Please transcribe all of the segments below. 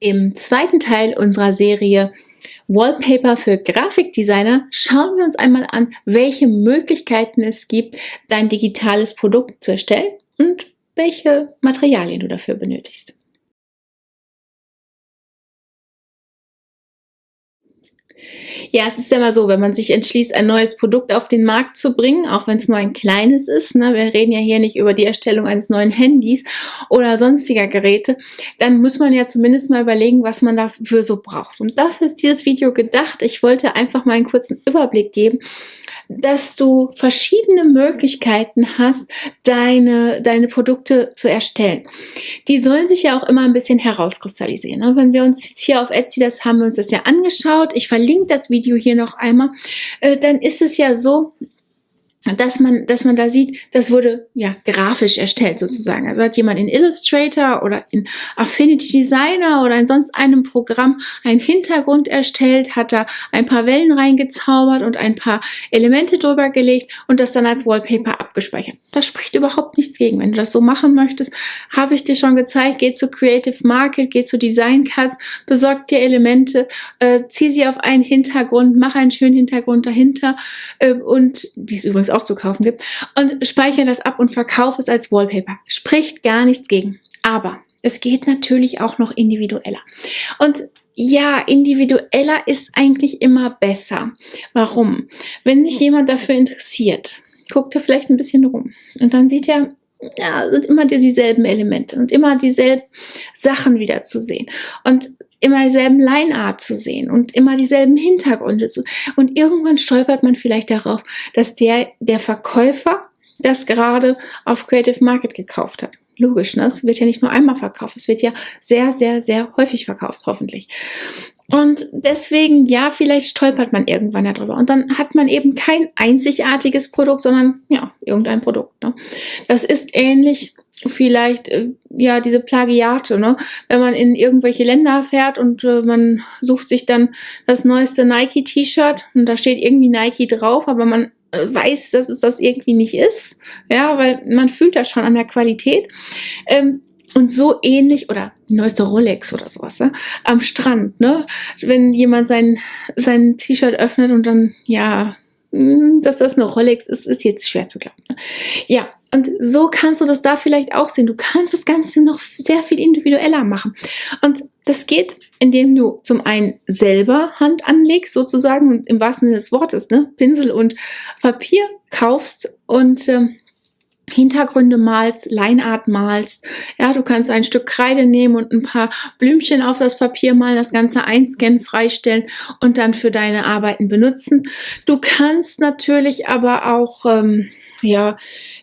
Im zweiten Teil unserer Serie Wallpaper für Grafikdesigner schauen wir uns einmal an, welche Möglichkeiten es gibt, dein digitales Produkt zu erstellen und welche Materialien du dafür benötigst. Ja, es ist ja immer so, wenn man sich entschließt, ein neues Produkt auf den Markt zu bringen, auch wenn es nur ein kleines ist, ne, wir reden ja hier nicht über die Erstellung eines neuen Handys oder sonstiger Geräte, dann muss man ja zumindest mal überlegen, was man dafür so braucht. Und dafür ist dieses Video gedacht. Ich wollte einfach mal einen kurzen Überblick geben, dass du verschiedene Möglichkeiten hast, deine Produkte zu erstellen. Die sollen sich ja auch immer ein bisschen herauskristallisieren. Ne? Wenn wir uns jetzt hier auf Etsy, das haben wir uns das ja angeschaut, ich verlinke das Video hier noch einmal, dann ist es ja so, dass man da sieht, das wurde ja grafisch erstellt sozusagen. Also hat jemand in Illustrator oder in Affinity Designer oder in sonst einem Programm einen Hintergrund erstellt, hat da ein paar Wellen reingezaubert und ein paar Elemente drüber gelegt und das dann als Wallpaper abgespeichert. Das spricht überhaupt nichts gegen. Wenn du das so machen möchtest, habe ich dir schon gezeigt, geh zu Creative Market, geh zu Designcast, besorg dir Elemente, zieh sie auf einen Hintergrund, mach einen schönen Hintergrund dahinter und die ist übrigens auch zu kaufen gibt, und speichere das ab und verkaufe es als Wallpaper. Spricht gar nichts gegen. Aber es geht natürlich auch noch individueller. Und ja, individueller ist eigentlich immer besser. Warum? Wenn sich jemand dafür interessiert, guckt er vielleicht ein bisschen rum und dann sieht er, ja, sind immer dieselben Elemente und immer dieselben Sachen wieder zu sehen und immer dieselben Lineart zu sehen und immer dieselben Hintergründe zu. Und irgendwann stolpert man vielleicht darauf, dass der Verkäufer das gerade auf Creative Market gekauft hat. Logisch, ne? Es wird ja nicht nur einmal verkauft, es wird ja sehr, sehr, sehr häufig verkauft, hoffentlich. Und deswegen, ja, vielleicht stolpert man irgendwann darüber. Und dann hat man eben kein einzigartiges Produkt, sondern, ja, irgendein Produkt. Ne? Das ist ähnlich vielleicht, ja, diese Plagiate, ne? Wenn man in irgendwelche Länder fährt und man sucht sich dann das neueste Nike-T-Shirt und da steht irgendwie Nike drauf, aber man weiß, dass es das irgendwie nicht ist. Ja, weil man fühlt das schon an der Qualität. Und so ähnlich, oder die neueste Rolex oder sowas, ne? Am Strand, ne? Wenn jemand sein T-Shirt öffnet und dann, ja, dass das eine Rolex ist jetzt schwer zu glauben. Ne? Ja, und so kannst du das da vielleicht auch sehen. Du kannst das Ganze noch sehr viel individueller machen. Und das geht, indem du zum einen selber Hand anlegst, sozusagen, und im wahrsten Sinne des Wortes, ne? Pinsel und Papier kaufst und Hintergründe malst, Lineart malst. Ja, du kannst ein Stück Kreide nehmen und ein paar Blümchen auf das Papier malen, das Ganze einscannen, freistellen und dann für deine Arbeiten benutzen. Du kannst natürlich aber auch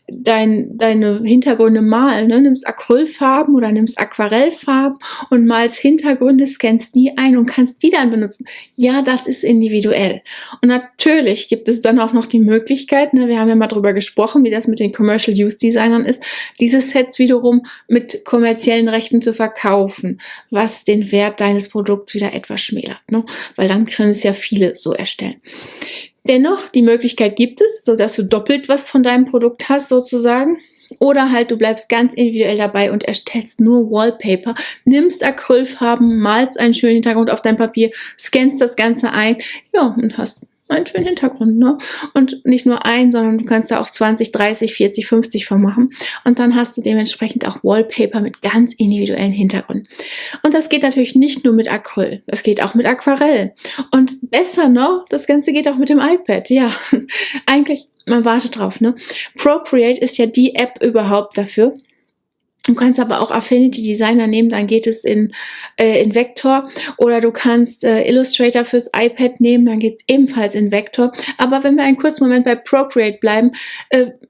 deine Hintergründe malen, ne? Nimmst Acrylfarben oder nimmst Aquarellfarben und malst Hintergründe, scannst die ein und kannst die dann benutzen. Ja, das ist individuell. Und natürlich gibt es dann auch noch die Möglichkeit, ne, wir haben ja mal drüber gesprochen, wie das mit den Commercial Use Designern ist, diese Sets wiederum mit kommerziellen Rechten zu verkaufen, was den Wert deines Produkts wieder etwas schmälert, ne? Weil dann können es ja viele so erstellen. Dennoch, die Möglichkeit gibt es, so dass du doppelt was von deinem Produkt hast sozusagen. Oder halt, du bleibst ganz individuell dabei und erstellst nur Wallpaper, nimmst Acrylfarben, malst einen schönen Hintergrund auf dein Papier, scannst das Ganze ein, ja, und hast einen schönen Hintergrund, ne? Und nicht nur einen, sondern du kannst da auch 20, 30, 40, 50 von machen. Und dann hast du dementsprechend auch Wallpaper mit ganz individuellen Hintergründen. Und das geht natürlich nicht nur mit Acryl, das geht auch mit Aquarell. Und besser noch, das Ganze geht auch mit dem iPad, ja. Eigentlich, man wartet drauf, ne? Procreate ist ja die App überhaupt dafür. Du kannst aber auch Affinity Designer nehmen, dann geht es in Vector. Oder du kannst Illustrator fürs iPad nehmen, dann geht es ebenfalls in Vector. Aber wenn wir einen kurzen Moment bei Procreate bleiben,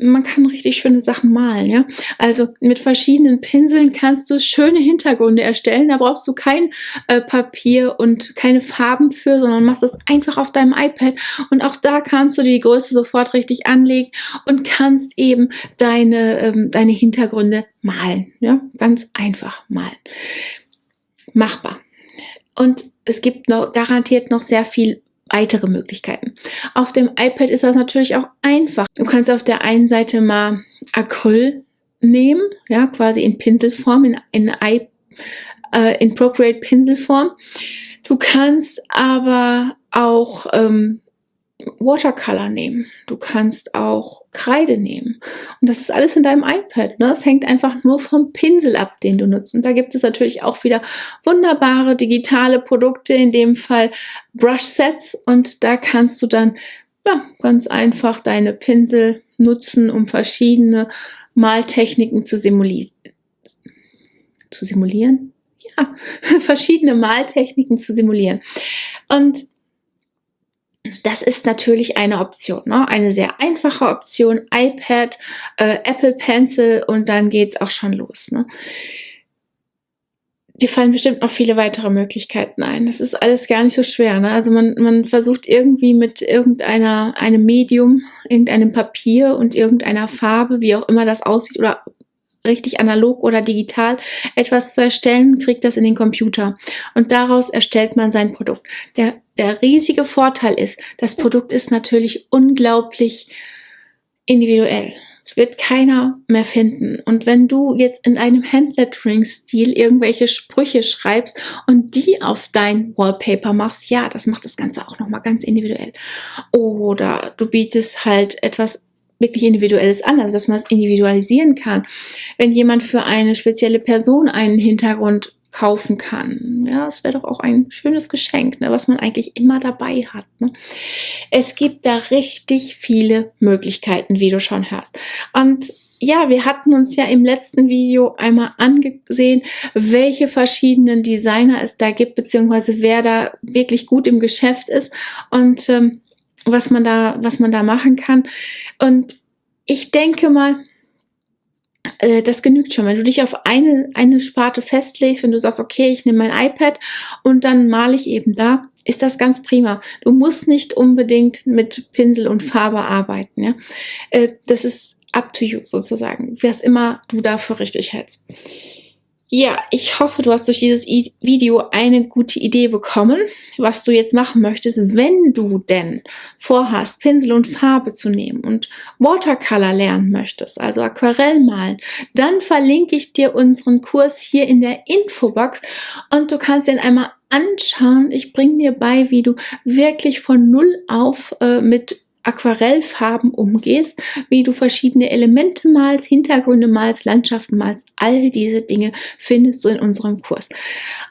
man kann richtig schöne Sachen malen. Ja? Also mit verschiedenen Pinseln kannst du schöne Hintergründe erstellen. Da brauchst du kein Papier und keine Farben für, sondern machst das einfach auf deinem iPad. Und auch da kannst du die Größe sofort richtig anlegen und kannst eben deine Hintergründe malen, ja, ganz einfach malen. Machbar. Und es gibt noch garantiert noch sehr viel weitere Möglichkeiten. Auf dem iPad ist das natürlich auch einfach. Du kannst auf der einen Seite mal Acryl nehmen, ja, quasi in Pinselform, in in Procreate Pinselform. Du kannst aber auch Watercolor nehmen. Du kannst auch Kreide nehmen. Und das ist alles in deinem iPad. Ne? Es hängt einfach nur vom Pinsel ab, den du nutzt. Und da gibt es natürlich auch wieder wunderbare digitale Produkte, in dem Fall Brush-Sets. Und da kannst du dann ganz einfach deine Pinsel nutzen, um verschiedene Maltechniken zu simulieren. Ja, verschiedene Maltechniken zu simulieren. Und das ist natürlich eine Option, ne? Eine sehr einfache Option, iPad, Apple Pencil und dann geht's auch schon los. Ne? Dir fallen bestimmt noch viele weitere Möglichkeiten ein. Das ist alles gar nicht so schwer. Ne? Also man versucht irgendwie mit einem Medium, irgendeinem Papier und irgendeiner Farbe, wie auch immer das aussieht, oder richtig analog oder digital etwas zu erstellen, kriegt das in den Computer. Und daraus erstellt man sein Produkt. Der riesige Vorteil ist, das Produkt ist natürlich unglaublich individuell. Es wird keiner mehr finden. Und wenn du jetzt in einem Handlettering-Stil irgendwelche Sprüche schreibst und die auf dein Wallpaper machst, ja, das macht das Ganze auch nochmal ganz individuell. Oder du bietest halt etwas wirklich Individuelles an, also dass man es individualisieren kann. Wenn jemand für eine spezielle Person einen Hintergrund kaufen kann, ja, das wäre doch auch ein schönes Geschenk, ne, was man eigentlich immer dabei hat. Ne? Es gibt da richtig viele Möglichkeiten, wie du schon hörst. Und ja, wir hatten uns ja im letzten Video einmal angesehen, welche verschiedenen Designer es da gibt, beziehungsweise wer da wirklich gut im Geschäft ist und was man da machen kann. Und ich denke mal, das genügt schon. Wenn du dich auf eine Sparte festlegst, wenn du sagst, okay, ich nehme mein iPad und dann male ich eben da, ist das ganz prima. Du musst nicht unbedingt mit Pinsel und Farbe arbeiten. Ja? Das ist up to you sozusagen, was immer du dafür richtig hältst. Ja, ich hoffe, du hast durch dieses Video eine gute Idee bekommen, was du jetzt machen möchtest, wenn du denn vorhast, Pinsel und Farbe zu nehmen und Watercolor lernen möchtest, also Aquarell malen, dann verlinke ich dir unseren Kurs hier in der Infobox und du kannst ihn einmal anschauen. Ich bringe dir bei, wie du wirklich von Null auf mit Aquarellfarben umgehst, wie du verschiedene Elemente malst, Hintergründe malst, Landschaften malst, all diese Dinge findest du in unserem Kurs.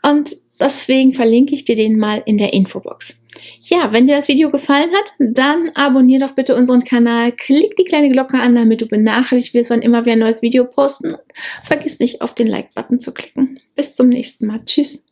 Und deswegen verlinke ich dir den mal in der Infobox. Ja, wenn dir das Video gefallen hat, dann abonniere doch bitte unseren Kanal, klick die kleine Glocke an, damit du benachrichtigt wirst, wann immer wir ein neues Video posten. Und vergiss nicht, auf den Like-Button zu klicken. Bis zum nächsten Mal. Tschüss.